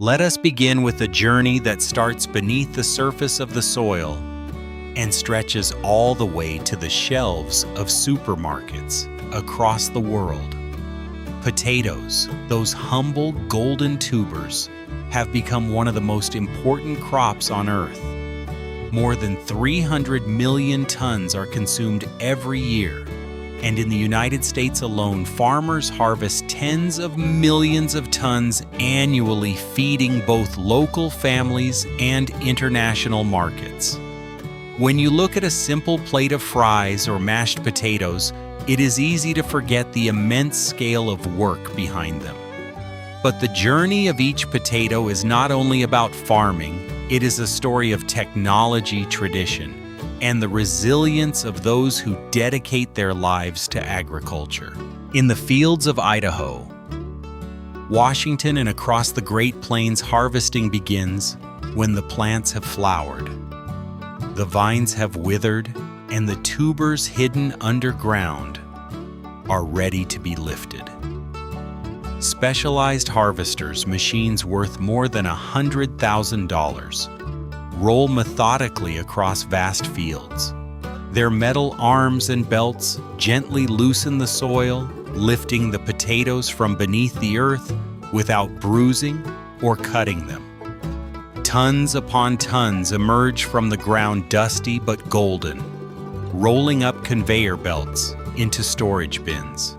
Let us begin with a journey that starts beneath the surface of the soil and stretches all the way to the shelves of supermarkets across the world. Potatoes, those humble golden tubers, have become one of the most important crops on Earth. More than 300 million tons are consumed every year, and in the United States alone, farmers harvest tens of millions of tons annually, feeding both local families and international markets. When you look at a simple plate of fries or mashed potatoes, it is easy to forget the immense scale of work behind them. But the journey of each potato is not only about farming, it is a story of technology, tradition, and the resilience of those who dedicate their lives to agriculture. In the fields of Idaho, Washington, and across the Great Plains, harvesting begins when the plants have flowered. The vines have withered, and the tubers hidden underground are ready to be lifted. Specialized harvesters, machines worth more than $100,000, roll methodically across vast fields. Their metal arms and belts gently loosen the soil, lifting the potatoes from beneath the earth without bruising or cutting them. Tons upon tons emerge from the ground, dusty but golden, rolling up conveyor belts into storage bins.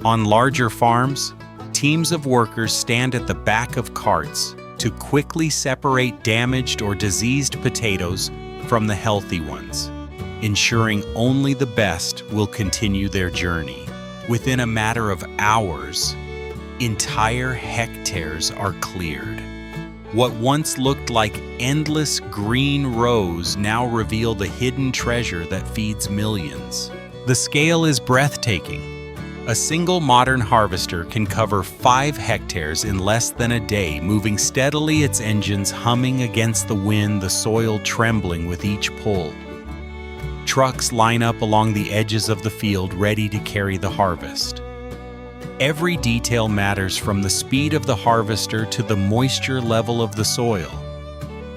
On larger farms, teams of workers stand at the back of carts to quickly separate damaged or diseased potatoes from the healthy ones, ensuring only the best will continue their journey. Within a matter of hours, entire hectares are cleared. What once looked like endless green rows now reveal the hidden treasure that feeds millions. The scale is breathtaking. A single modern harvester can cover 5 hectares in less than a day, moving steadily, its engines humming against the wind, the soil trembling with each pull. Trucks line up along the edges of the field, ready to carry the harvest. Every detail matters, from the speed of the harvester to the moisture level of the soil,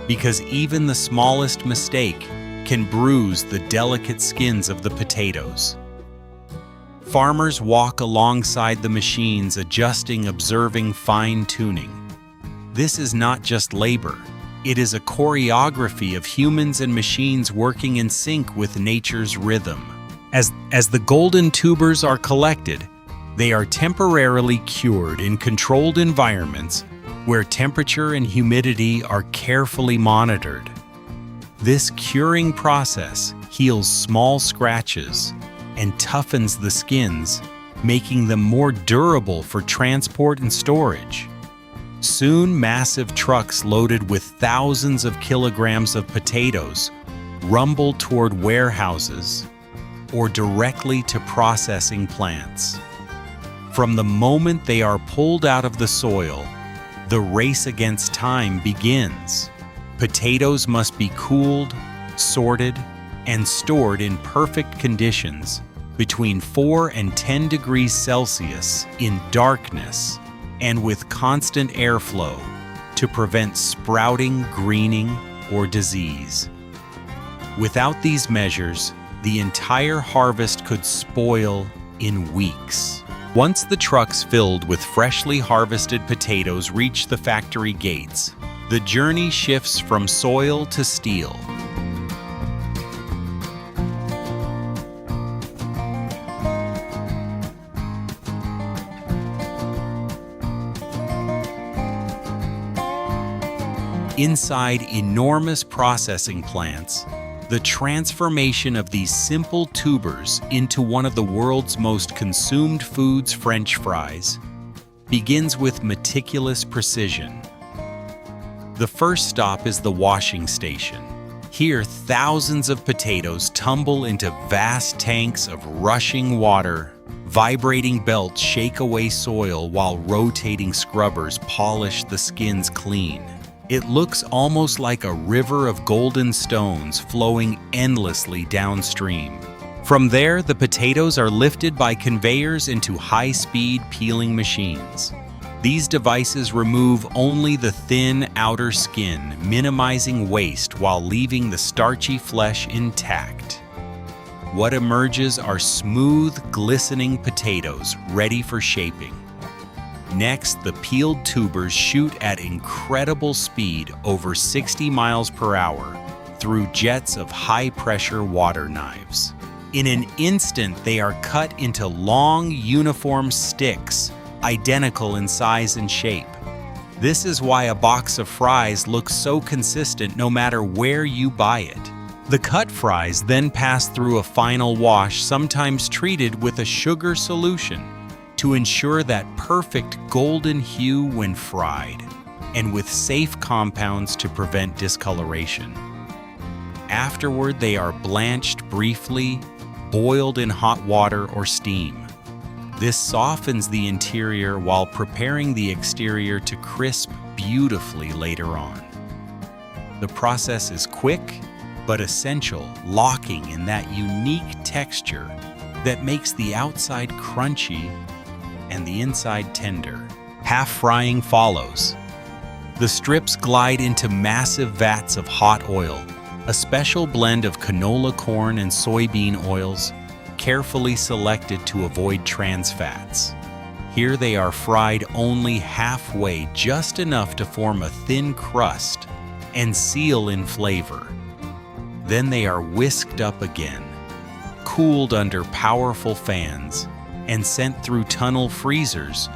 because even the smallest mistake can bruise the delicate skins of the potatoes. Farmers walk alongside the machines, adjusting, observing, fine-tuning. This is not just labor. It is a choreography of humans and machines working in sync with nature's rhythm. As the golden tubers are collected, they are temporarily cured in controlled environments where temperature and humidity are carefully monitored. This curing process heals small scratches and toughens the skins, making them more durable for transport and storage. Soon, massive trucks loaded with thousands of kilograms of potatoes rumble toward warehouses or directly to processing plants. From the moment they are pulled out of the soil, the race against time begins. Potatoes must be cooled, sorted, and stored in perfect conditions between 4 and 10 degrees Celsius in darkness and with constant airflow to prevent sprouting, greening, or disease. Without these measures, the entire harvest could spoil in weeks. Once the trucks filled with freshly harvested potatoes reach the factory gates, the journey shifts from soil to steel. Inside enormous processing plants, the transformation of these simple tubers into one of the world's most consumed foods, French fries, begins with meticulous precision. The first stop is the washing station. Here, thousands of potatoes tumble into vast tanks of rushing water. Vibrating belts shake away soil while rotating scrubbers polish the skins clean. It looks almost like a river of golden stones flowing endlessly downstream. From there, the potatoes are lifted by conveyors into high-speed peeling machines. These devices remove only the thin outer skin, minimizing waste while leaving the starchy flesh intact. What emerges are smooth, glistening potatoes ready for shaping. Next, the peeled tubers shoot at incredible speed, over 60 miles per hour, through jets of high-pressure water knives. In an instant, they are cut into long, uniform sticks, identical in size and shape. This is why a box of fries looks so consistent no matter where you buy it. The cut fries then pass through a final wash, sometimes treated with a sugar solution, to ensure that perfect golden hue when fried, and with safe compounds to prevent discoloration. Afterward, they are blanched briefly, boiled in hot water or steam. This softens the interior while preparing the exterior to crisp beautifully later on. The process is quick but essential, locking in that unique texture that makes the outside crunchy and the inside tender. Half frying follows. The strips glide into massive vats of hot oil, a special blend of canola corn and soybean oils, carefully selected to avoid trans fats. Here they are fried only halfway, just enough to form a thin crust and seal in flavor. Then they are whisked up again, cooled under powerful fans, and sent through tunnel freezers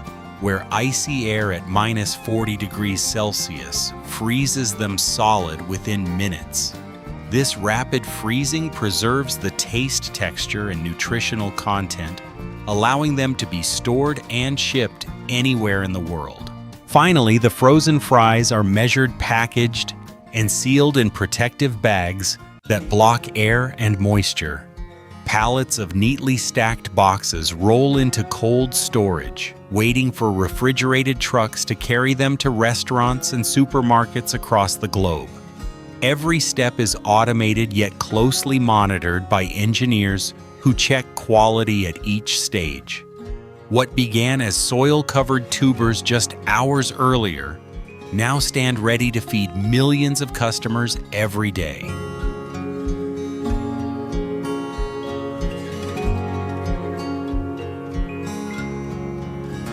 where icy air at minus 40 degrees Celsius freezes them solid within minutes. This rapid freezing preserves the taste, texture, and nutritional content, allowing them to be stored and shipped anywhere in the world. Finally, the frozen fries are measured, packaged, and sealed in protective bags that block air and moisture. Pallets of neatly stacked boxes roll into cold storage, waiting for refrigerated trucks to carry them to restaurants and supermarkets across the globe. Every step is automated yet closely monitored by engineers who check quality at each stage. What began as soil-covered tubers just hours earlier now stand ready to feed millions of customers every day.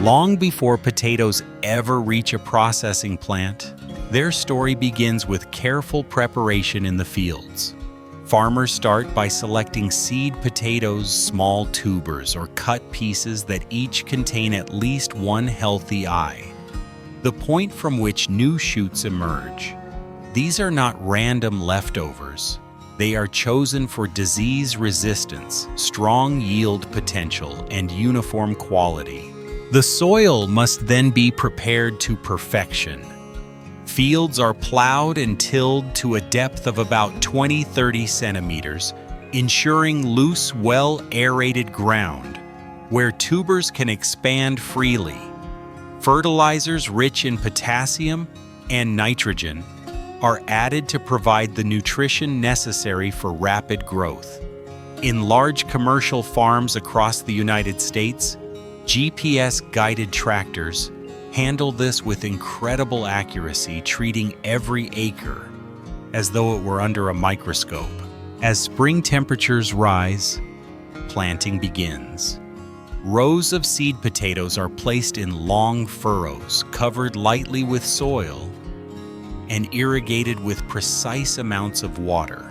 Long before potatoes ever reach a processing plant, their story begins with careful preparation in the fields. Farmers start by selecting seed potatoes, small tubers, or cut pieces that each contain at least one healthy eye, the point from which new shoots emerge. These are not random leftovers. They are chosen for disease resistance, strong yield potential, and uniform quality. The soil must then be prepared to perfection. Fields are plowed and tilled to a depth of about 20-30 centimeters, ensuring loose, well-aerated ground where tubers can expand freely. Fertilizers rich in potassium and nitrogen are added to provide the nutrition necessary for rapid growth. In large commercial farms across the United States, GPS-guided tractors handle this with incredible accuracy, treating every acre as though it were under a microscope. As spring temperatures rise, planting begins. Rows of seed potatoes are placed in long furrows, covered lightly with soil, and irrigated with precise amounts of water.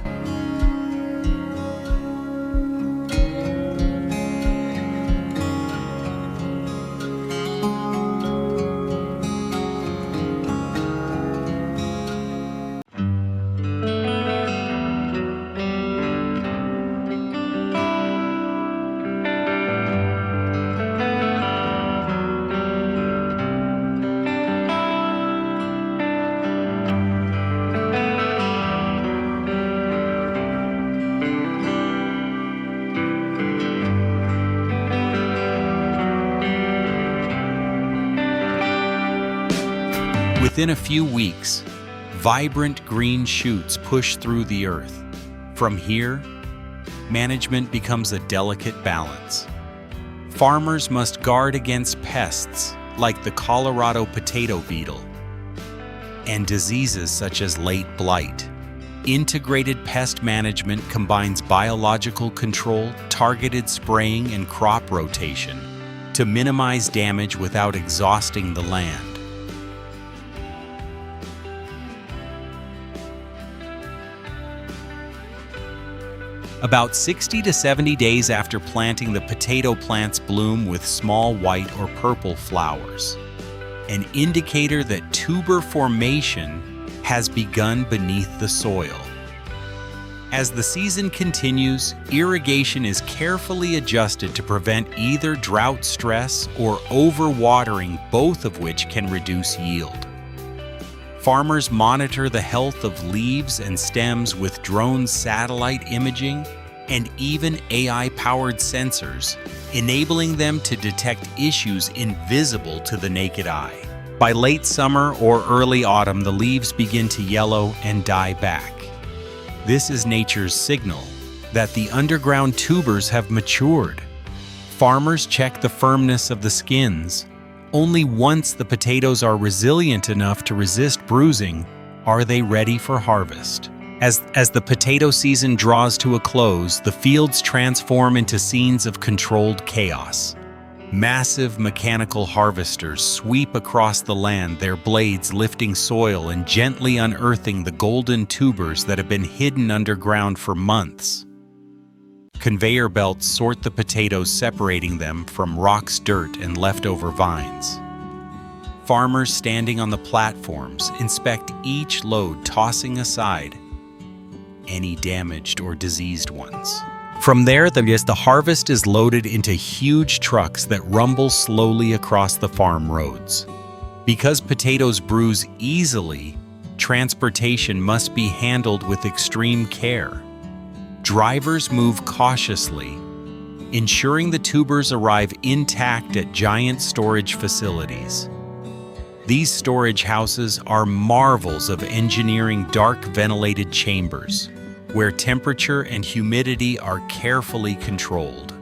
Within a few weeks, vibrant green shoots push through the earth. From here, management becomes a delicate balance. Farmers must guard against pests, like the Colorado potato beetle, and diseases such as late blight. Integrated pest management combines biological control, targeted spraying, and crop rotation to minimize damage without exhausting the land. About 60 to 70 days after planting, the potato plants bloom with small white or purple flowers, an indicator that tuber formation has begun beneath the soil. As the season continues, irrigation is carefully adjusted to prevent either drought stress or overwatering, both of which can reduce yield. Farmers monitor the health of leaves and stems with drone satellite imaging and even AI-powered sensors, enabling them to detect issues invisible to the naked eye. By late summer or early autumn, the leaves begin to yellow and die back. This is nature's signal that the underground tubers have matured. Farmers check the firmness of the skins. Only once the potatoes are resilient enough to resist bruising are they ready for harvest. As the potato season draws to a close, the fields transform into scenes of controlled chaos. Massive mechanical harvesters sweep across the land, their blades lifting soil and gently unearthing the golden tubers that have been hidden underground for months. Conveyor belts sort the potatoes, separating them from rocks, dirt, and leftover vines. Farmers standing on the platforms inspect each load, tossing aside any damaged or diseased ones. From there, the harvest is loaded into huge trucks that rumble slowly across the farm roads. Because potatoes bruise easily, transportation must be handled with extreme care. Drivers move cautiously, ensuring the tubers arrive intact at giant storage facilities. These storage houses are marvels of engineering, dark ventilated chambers, where temperature and humidity are carefully controlled.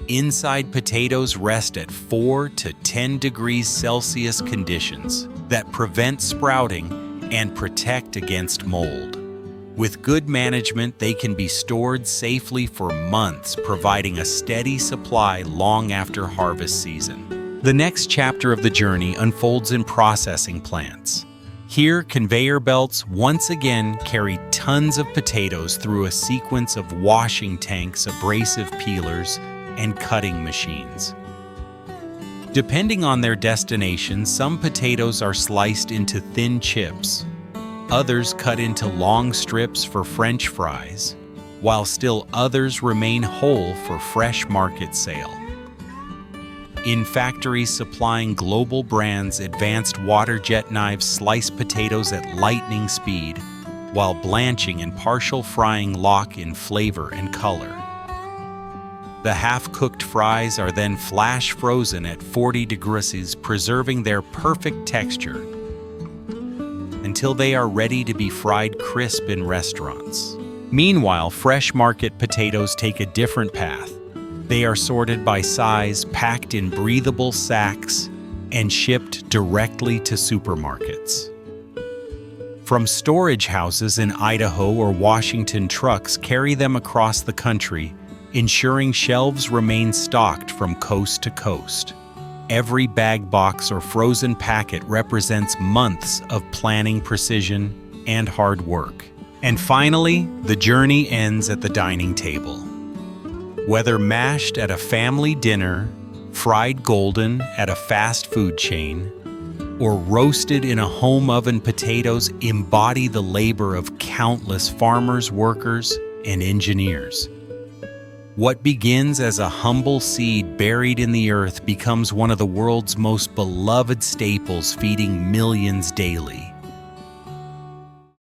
Inside, potatoes rest at 4 to 10 degrees Celsius conditions that prevent sprouting and protect against mold. With good management, they can be stored safely for months, providing a steady supply long after harvest season. The next chapter of the journey unfolds in processing plants. Here, conveyor belts once again carry tons of potatoes through a sequence of washing tanks, abrasive peelers, and cutting machines. Depending on their destination, some potatoes are sliced into thin chips, others cut into long strips for French fries, while still others remain whole for fresh market sale. In factories supplying global brands, advanced water jet knives slice potatoes at lightning speed, while blanching and partial frying lock in flavor and color. The half-cooked fries are then flash frozen at 40 degrees, preserving their perfect texture until they are ready to be fried crisp in restaurants. Meanwhile, fresh market potatoes take a different path. They are sorted by size, packed in breathable sacks, and shipped directly to supermarkets. From storage houses in Idaho or Washington, trucks carry them across the country, ensuring shelves remain stocked from coast to coast. Every bag, box, or frozen packet represents months of planning, precision, and hard work. And finally, the journey ends at the dining table. Whether mashed at a family dinner, fried golden at a fast food chain, or roasted in a home oven, potatoes embody the labor of countless farmers, workers, and engineers. What begins as a humble seed buried in the earth becomes one of the world's most beloved staples, feeding millions daily.